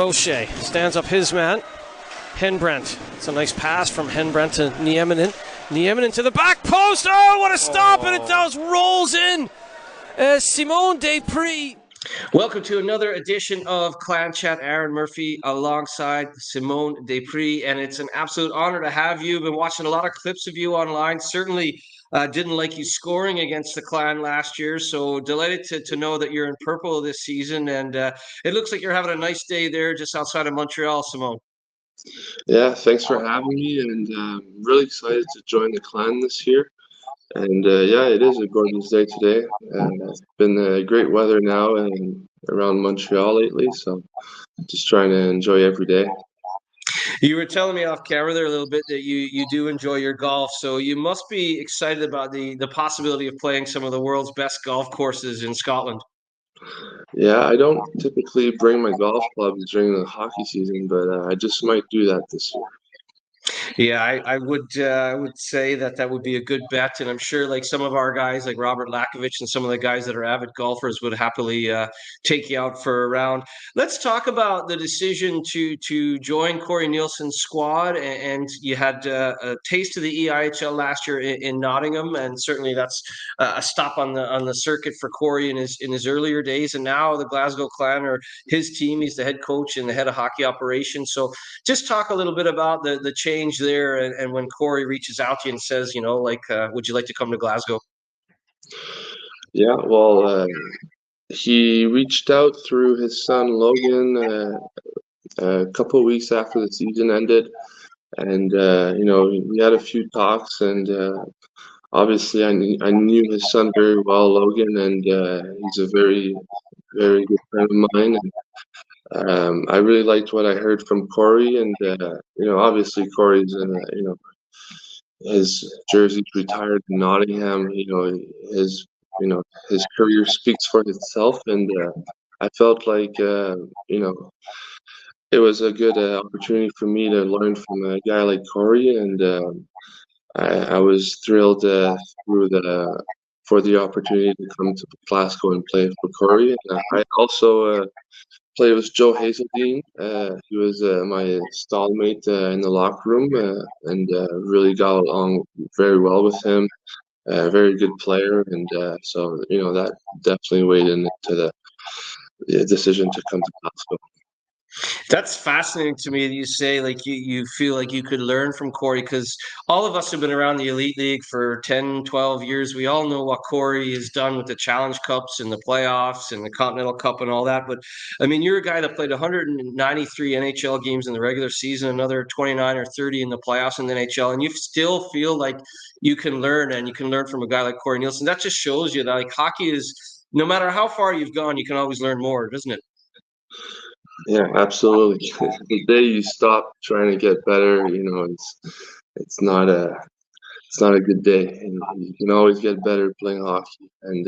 O'Shea stands up his man, Henbrent. It's a nice pass from Henbrent to Nieminen. Nieminen to the back post. Oh, what a stop! And it does rolls in. Simone Desprez. Welcome to another edition of Clan Chat. Aaron Murphy alongside Simone Desprez, and it's an absolute honor to have you. Been watching a lot of clips of you online. Certainly didn't like you scoring against the Clan last year, so delighted to know that you're in purple this season, and it looks like you're having a nice day there just outside of Montreal, Simone. Yeah, thanks for having me, and really excited to join the Clan this year. And yeah, it is a gorgeous day today. It's been great weather now and around Montreal lately, so just trying to enjoy every day. You were telling me off camera there a little bit that you do enjoy your golf, so you must be excited about the possibility of playing some of the world's best golf courses in Scotland. Yeah, I don't typically bring my golf clubs during the hockey season, but I just might do that this year. Yeah, I would say that would be a good bet, and I'm sure like some of our guys like Robert Lakovich and some of the guys that are avid golfers would happily take you out for a round. Let's talk about the decision to join Corey Neilson's squad, and you had a taste of the EIHL last year in Nottingham, and certainly that's a stop on the circuit for Corey in his earlier days, and now the Glasgow Clan are his team. He's the head coach and the head of hockey operations. So just talk a little bit about the change there, and when Corey reaches out to you and says, would you like to come to Glasgow? Yeah, well, he reached out through his son Logan a couple of weeks after the season ended, and we had a few talks, and obviously I knew his son very well, Logan, and he's a very, very good friend of mine. And I really liked what I heard from Corey, and obviously Corey's his jersey's retired in Nottingham. His career speaks for itself, and I felt like it was a good opportunity for me to learn from a guy like Corey, and I was thrilled for the opportunity to come to Glasgow and play for Corey. And I also played with Joe Hazeldine. He was my stallmate in the locker room, and really got along very well with him. Very good player, and so that definitely weighed into the decision to come to Glasgow. That's fascinating to me that you say like you feel like you could learn from Corey, because all of us have been around the Elite League for 10, 12 years. We all know what Corey has done with the Challenge Cups and the playoffs and the Continental Cup and all that. But I mean, you're a guy that played 193 NHL games in the regular season, another 29 or 30 in the playoffs in the NHL, and you still feel like you can learn, and you can learn from a guy like Corey Neilson. That just shows you that like hockey is, no matter how far you've gone, you can always learn more, doesn't it? Yeah, absolutely. The day you stop trying to get better, it's not a good day. And you can always get better playing hockey. And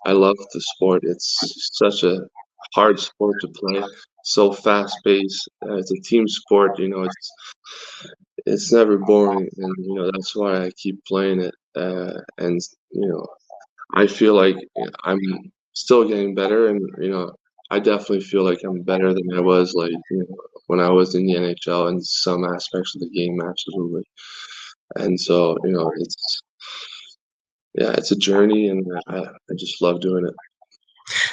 I love the sport. It's such a hard sport to play. So fast paced. It's a team sport. It's never boring, and that's why I keep playing it. And I feel like I'm still getting better, and I definitely feel like I'm better than I was when I was in the NHL in some aspects of the game, absolutely. And so it's a journey, and I just love doing it.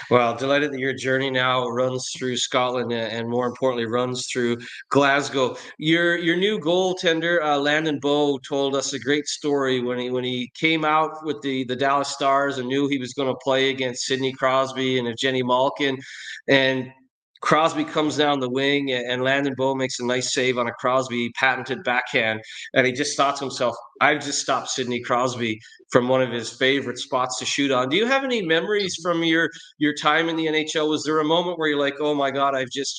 Well, delighted that your journey now runs through Scotland, and more importantly, runs through Glasgow. Your new goaltender, Landon Bowe, told us a great story when he came out with the Dallas Stars and knew he was going to play against Sidney Crosby and Evgeny Malkin, and Crosby comes down the wing, and Landon Bowe makes a nice save on a Crosby patented backhand. And he just thought to himself, I've just stopped Sidney Crosby from one of his favorite spots to shoot on. Do you have any memories from your time in the NHL? Was there a moment where you're like, oh my God, I've just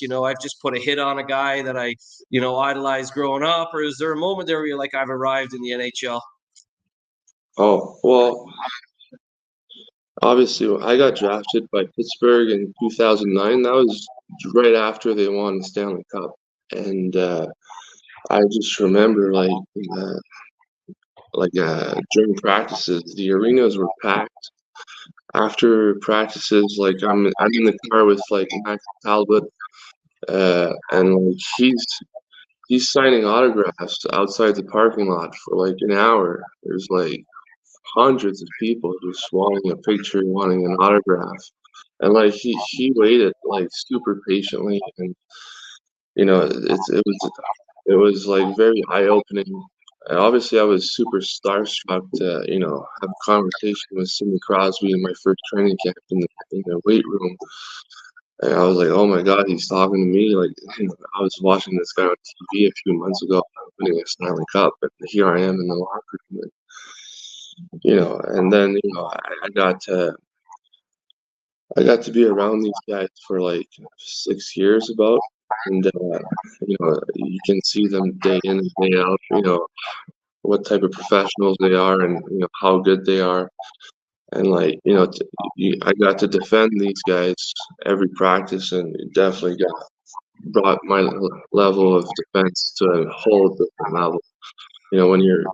put a hit on a guy that I, idolized growing up? Or is there a moment there where you're like, I've arrived in the NHL? Oh, well, obviously, I got drafted by Pittsburgh in 2009. That was right after they won the Stanley Cup. And I just remember, during practices, the arenas were packed. After practices, I'm in the car with Max Talbot and like he's signing autographs outside the parking lot for like an hour. There's like hundreds of people just wanting a picture, wanting an autograph, and like he waited like super patiently, and it was like very eye opening. Obviously, I was super starstruck to have a conversation with Sidney Crosby in my first training camp in the weight room. And I was like, oh my God, he's talking to me. Like, I was watching this guy on TV a few months ago winning a Stanley Cup, and here I am in the locker room. And then I got to be around these guys for like 6 years about, and you can see them day in and day out. What type of professionals they are, and how good they are. And like I got to defend these guys every practice, and it definitely brought my level of defense to a whole different level. When you're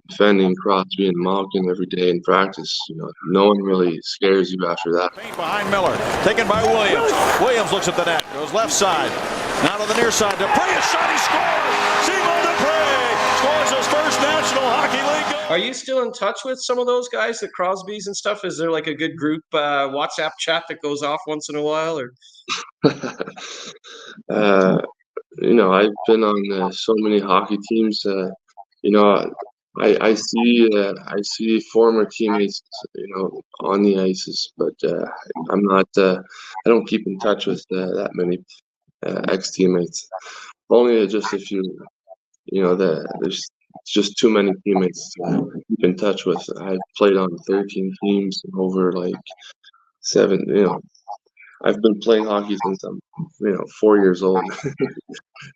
defending Crosby and Malkin every day in practice, no one really scares you after that. Behind Miller, taken by Williams. Williams looks at the net, goes left side. Now to the near side. Desprez, a shot, he scores! Simon Desprez scores his first National Hockey League goal. Are you still in touch with some of those guys, the Crosbys and stuff? Is there like a good group WhatsApp chat that goes off once in a while, or? I've been on so many hockey teams. I see former teammates, on the ices, but I'm not. I don't keep in touch with that many ex teammates. Only just a few. There's just too many teammates to keep in touch with. I've played on 13 teams over like 7. I've been playing hockey since I'm 4 years old.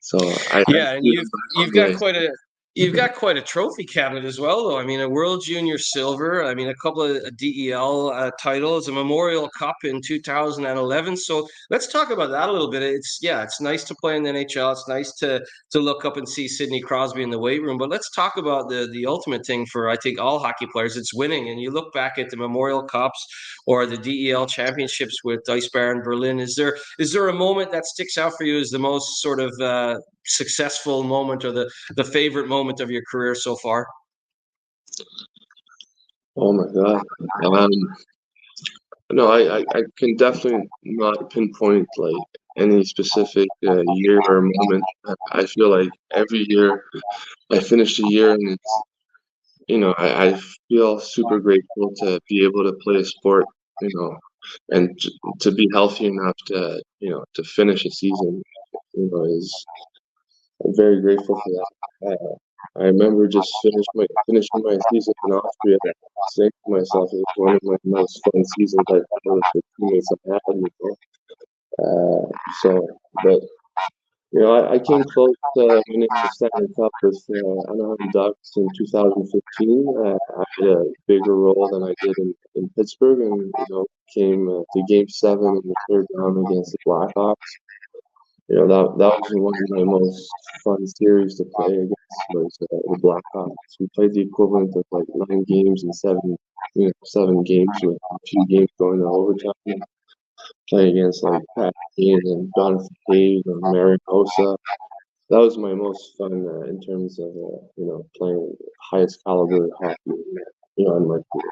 So Yeah, and you've got quite a trophy cabinet as well, though. I mean, a World Junior Silver. I mean, a couple of DEL titles, a Memorial Cup in 2011. So let's talk about that a little bit. It's nice to play in the NHL. It's nice to look up and see Sidney Crosby in the weight room. But let's talk about the ultimate thing for, I think, all hockey players. It's winning. And you look back at the Memorial Cups or the DEL championships with Dice Baron Berlin. Is there a moment that sticks out for you as the most sort of successful moment, or the favorite moment of your career so far? Oh my God. Um, no, I can definitely not pinpoint like any specific year or moment. I feel like every year I finish the year, and I feel super grateful to be able to play a sport, and to be healthy enough to finish a season, is I'm very grateful for that. I remember just finishing my season in Austria, saying to myself, it was one of my most fun seasons I've had with the teammates I've had. So, but I came close to winning the Stanley Cup with Anaheim Ducks in 2015. I had a bigger role than I did in Pittsburgh, and came to Game 7 in the third round against the Blackhawks. That was one of my most fun series to play against, was the Blackhawks. We played the equivalent of like 9 games in 7 games, with a few games going to overtime. Playing against like Pat Kane and Jonathan Toews and Mariposa. That was my most fun in terms of playing highest caliber hockey in my career,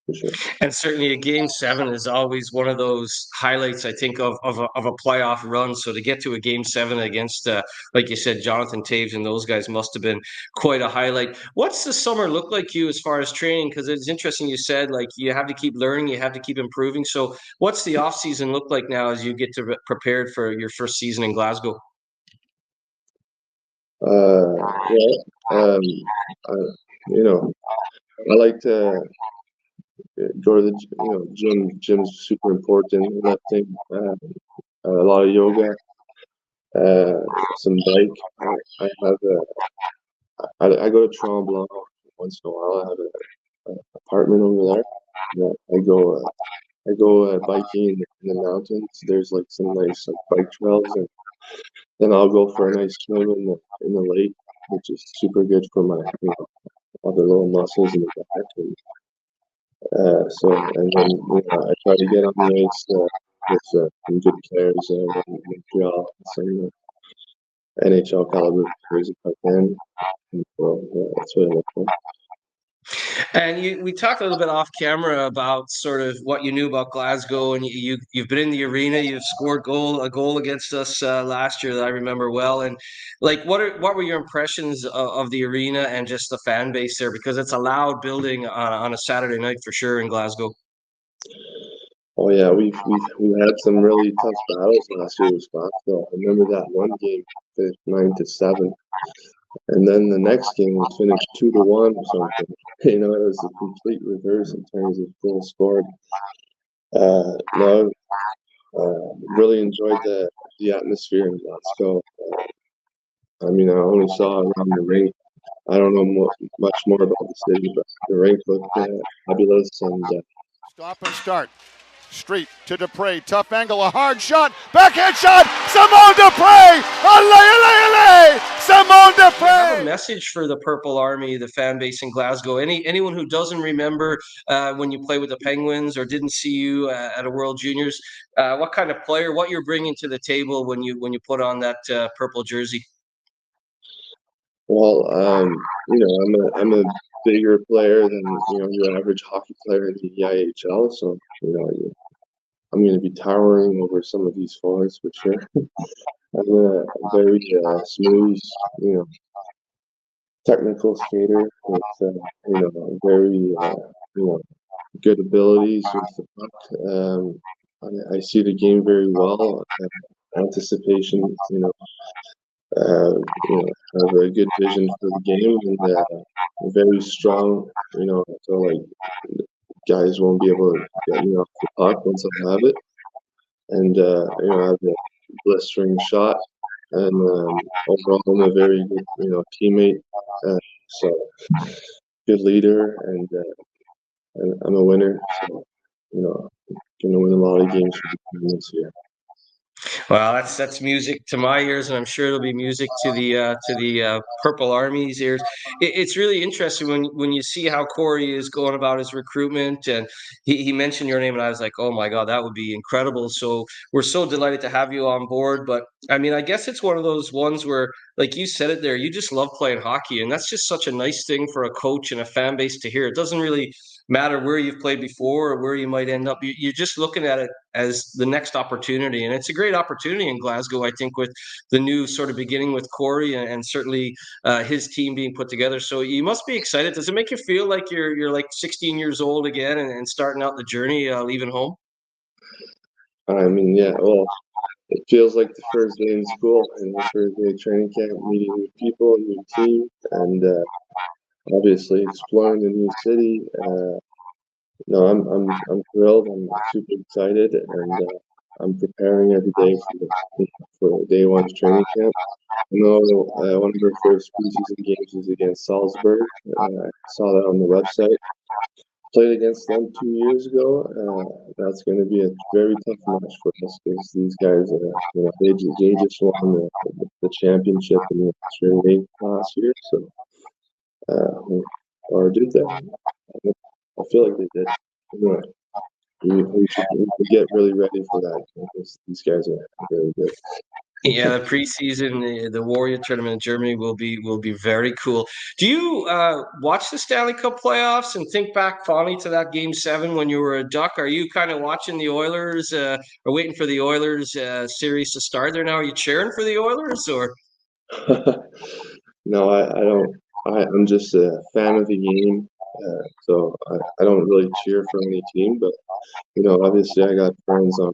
for sure. And certainly a game 7 is always one of those highlights, I think, of a playoff run. So to get to a game 7 against, like you said, Jonathan Toews and those guys must have been quite a highlight. What's the summer look like to you as far as training? Because it's interesting, you said like you have to keep learning, you have to keep improving. So what's the off season look like now as you get to prepared for your first season in Glasgow? Yeah, I, I like to go to the gym. Gym's super important. Lifting, a lot of yoga, some bike. I go to Tremblant once in a while. I have an apartment over there. I go biking in the mountains. There's like some nice bike trails, and then I'll go for a nice swim in the lake, which is super good for my other little muscles in the back. And then I try to get on the ice with some good players in Montreal, some NHL caliber players if I can. And so that's what I look for. And we talked a little bit off camera about sort of what you knew about Glasgow, and you've been in the arena. You've scored a goal against us last year that I remember well. And like, what were your impressions of the arena and just the fan base there? Because it's a loud building on a Saturday night for sure in Glasgow. Oh yeah, we had some really tough battles last year with Scottsdale. I remember that one game finished 9-7. And then the next game was finished 2-1 or something. You know, it was a complete reverse in terms of goals scored. No, really enjoyed the atmosphere in Glasgow. I mean, I only saw around the rink. I don't know much more about the city, but the rink looked fabulous. And stop and start. Street to Dupre, tough angle, a hard shot, backhand shot, Simone Dupre, Simone Dupre. I have a message for the Purple Army, the fan base in Glasgow. Anyone who doesn't remember when you play with the Penguins or didn't see you at a World Juniors, what kind of player, what you're bringing to the table when you put on that purple jersey? Well, you know, I'm a bigger player than your average hockey player in the IHL, so I'm going to be towering over some of these forwards for sure. I'm a very smooth, technical skater with very good abilities with the puck. I see the game very well. Anticipation, have a good vision for the game and very strong. So like guys won't be able to get me off the puck once I have it, and I have a blistering shot. And overall, I'm a very good, teammate. So good leader, and I'm a winner. So gonna win a lot of games for the team this year. Well, that's music to my ears, and I'm sure it'll be music to the Purple Army's ears. It's really interesting when you see how Corey is going about his recruitment, and he mentioned your name, and I was like, oh my God, that would be incredible. So we're so delighted to have you on board. But I mean, I guess it's one of those ones where, like you said it there, you just love playing hockey, and that's just such a nice thing for a coach and a fan base to hear. It doesn't really matter where you've played before or where you might end up. You're just looking at it as the next opportunity. And it's a great opportunity in Glasgow, I think, with the new sort of beginning with Corey and certainly his team being put together. So you must be excited. Does it make you feel like you're like 16 years old again and starting out the journey, leaving home? I mean, yeah, well, it feels like the first day in school and the first day of training camp, meeting new people, new team, and obviously exploring the new city. No, I'm thrilled. I'm super excited, and I'm preparing every day for day one's training camp. One of our first preseason games is against Salzburg. I saw that on the website. Played against them 2 years ago. That's going to be a very tough match for us because these guys, they just won the championship in the Australian last year. So, or did they? I feel like they did. Anyway, we should get really ready for that because these guys are very good. Yeah, the preseason, the Warrior tournament in Germany will be very cool. Do you watch the Stanley Cup playoffs and think back fondly to that Game 7 when you were a Duck? Are you kind of watching the Oilers or waiting for the Oilers series to start there now? Are you cheering for the Oilers or? No, I don't. I'm just a fan of the game, so I don't really cheer for any team. But obviously, I got friends on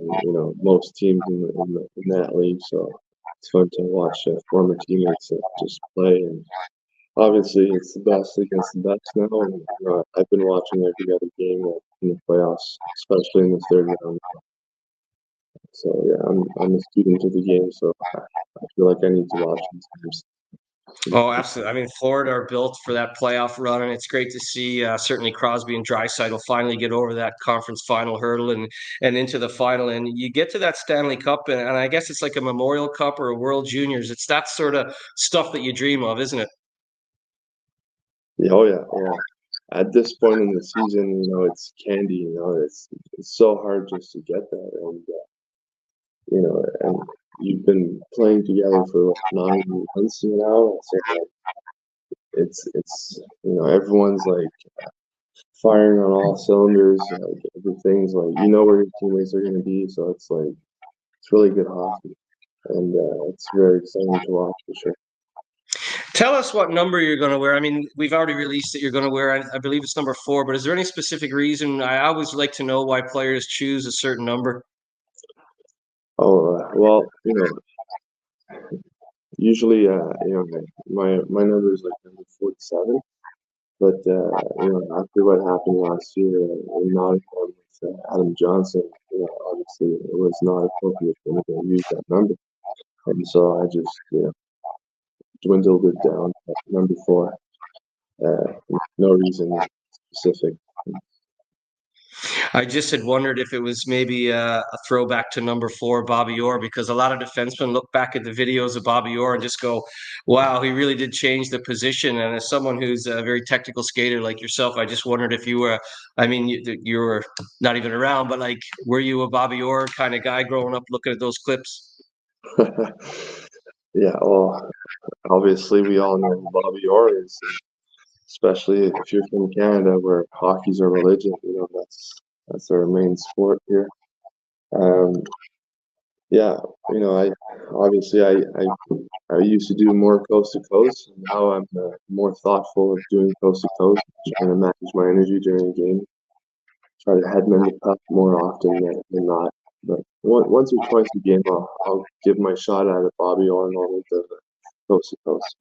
most teams in that league, so it's fun to watch former teammates just play. And obviously, it's the best against the best now. And I've been watching every other game in the playoffs, especially in the third round. So yeah, I'm a student of the game, so I feel like I need to watch these games. Oh, absolutely. I mean, Florida are built for that playoff run, and it's great to see certainly Crosby and Draisaitl finally get over that conference final hurdle and into the final. And you get to that Stanley Cup, and I guess it's like a Memorial Cup or a World Juniors. It's that sort of stuff that you dream of, isn't it? Yeah, oh yeah. At this point in the season, it's candy. It's so hard just to get that, and and you've been playing together for 9 months now, so it's everyone's like firing on all cylinders. Like everything's like where your teammates are going to be, so it's like it's really good hockey, and it's very exciting to watch for sure. Tell us what number you're going to wear. I mean, we've already released that you're going to wear. I believe it's number 4. But is there any specific reason? I always like to know why players choose a certain number. Oh well, usually my number is like number 47. But after what happened last year in Nottingham with Adam Johnson, obviously it was not appropriate for me to use that number, and so I just dwindled it down to number 4. No reason specific. I just had wondered if it was maybe a throwback to number 4, Bobby Orr, because a lot of defensemen look back at the videos of Bobby Orr and just go, wow, he really did change the position. And as someone who's a very technical skater like yourself, I just wondered if you were, I mean, you were not even around, but like, were you a Bobby Orr kind of guy growing up looking at those clips? Yeah, well, obviously we all know who Bobby Orr is, especially if you're from Canada where hockey's a religion. That's our main sport here. Yeah, I obviously I used to do more coast to coast, and now I'm more thoughtful of doing coast to coast, trying to manage my energy during a game, try to headman the puck more often than not. But once or twice a game, I'll give my shot at a Bobby Orr moment of coast to coast.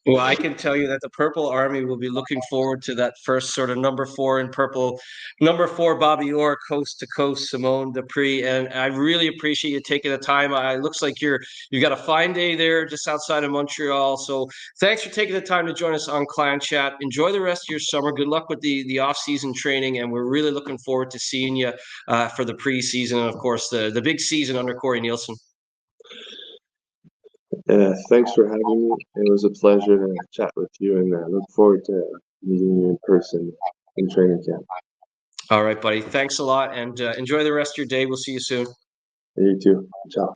Well, I can tell you that the Purple Army will be looking forward to that first sort of number 4 in purple, number 4 Bobby Orr, coast to coast, Simone Dupree, and I really appreciate you taking the time. It looks like you've got a fine day there just outside of Montreal. So thanks for taking the time to join us on Clan Chat. Enjoy the rest of your summer. Good luck with the off-season training, and we're really looking forward to seeing you for the preseason and of course the big season under Corey Neilson. Thanks for having me. It was a pleasure to chat with you, and I look forward to meeting you in person in training camp. All right, buddy. Thanks a lot, and enjoy the rest of your day. We'll see you soon. You too. Ciao.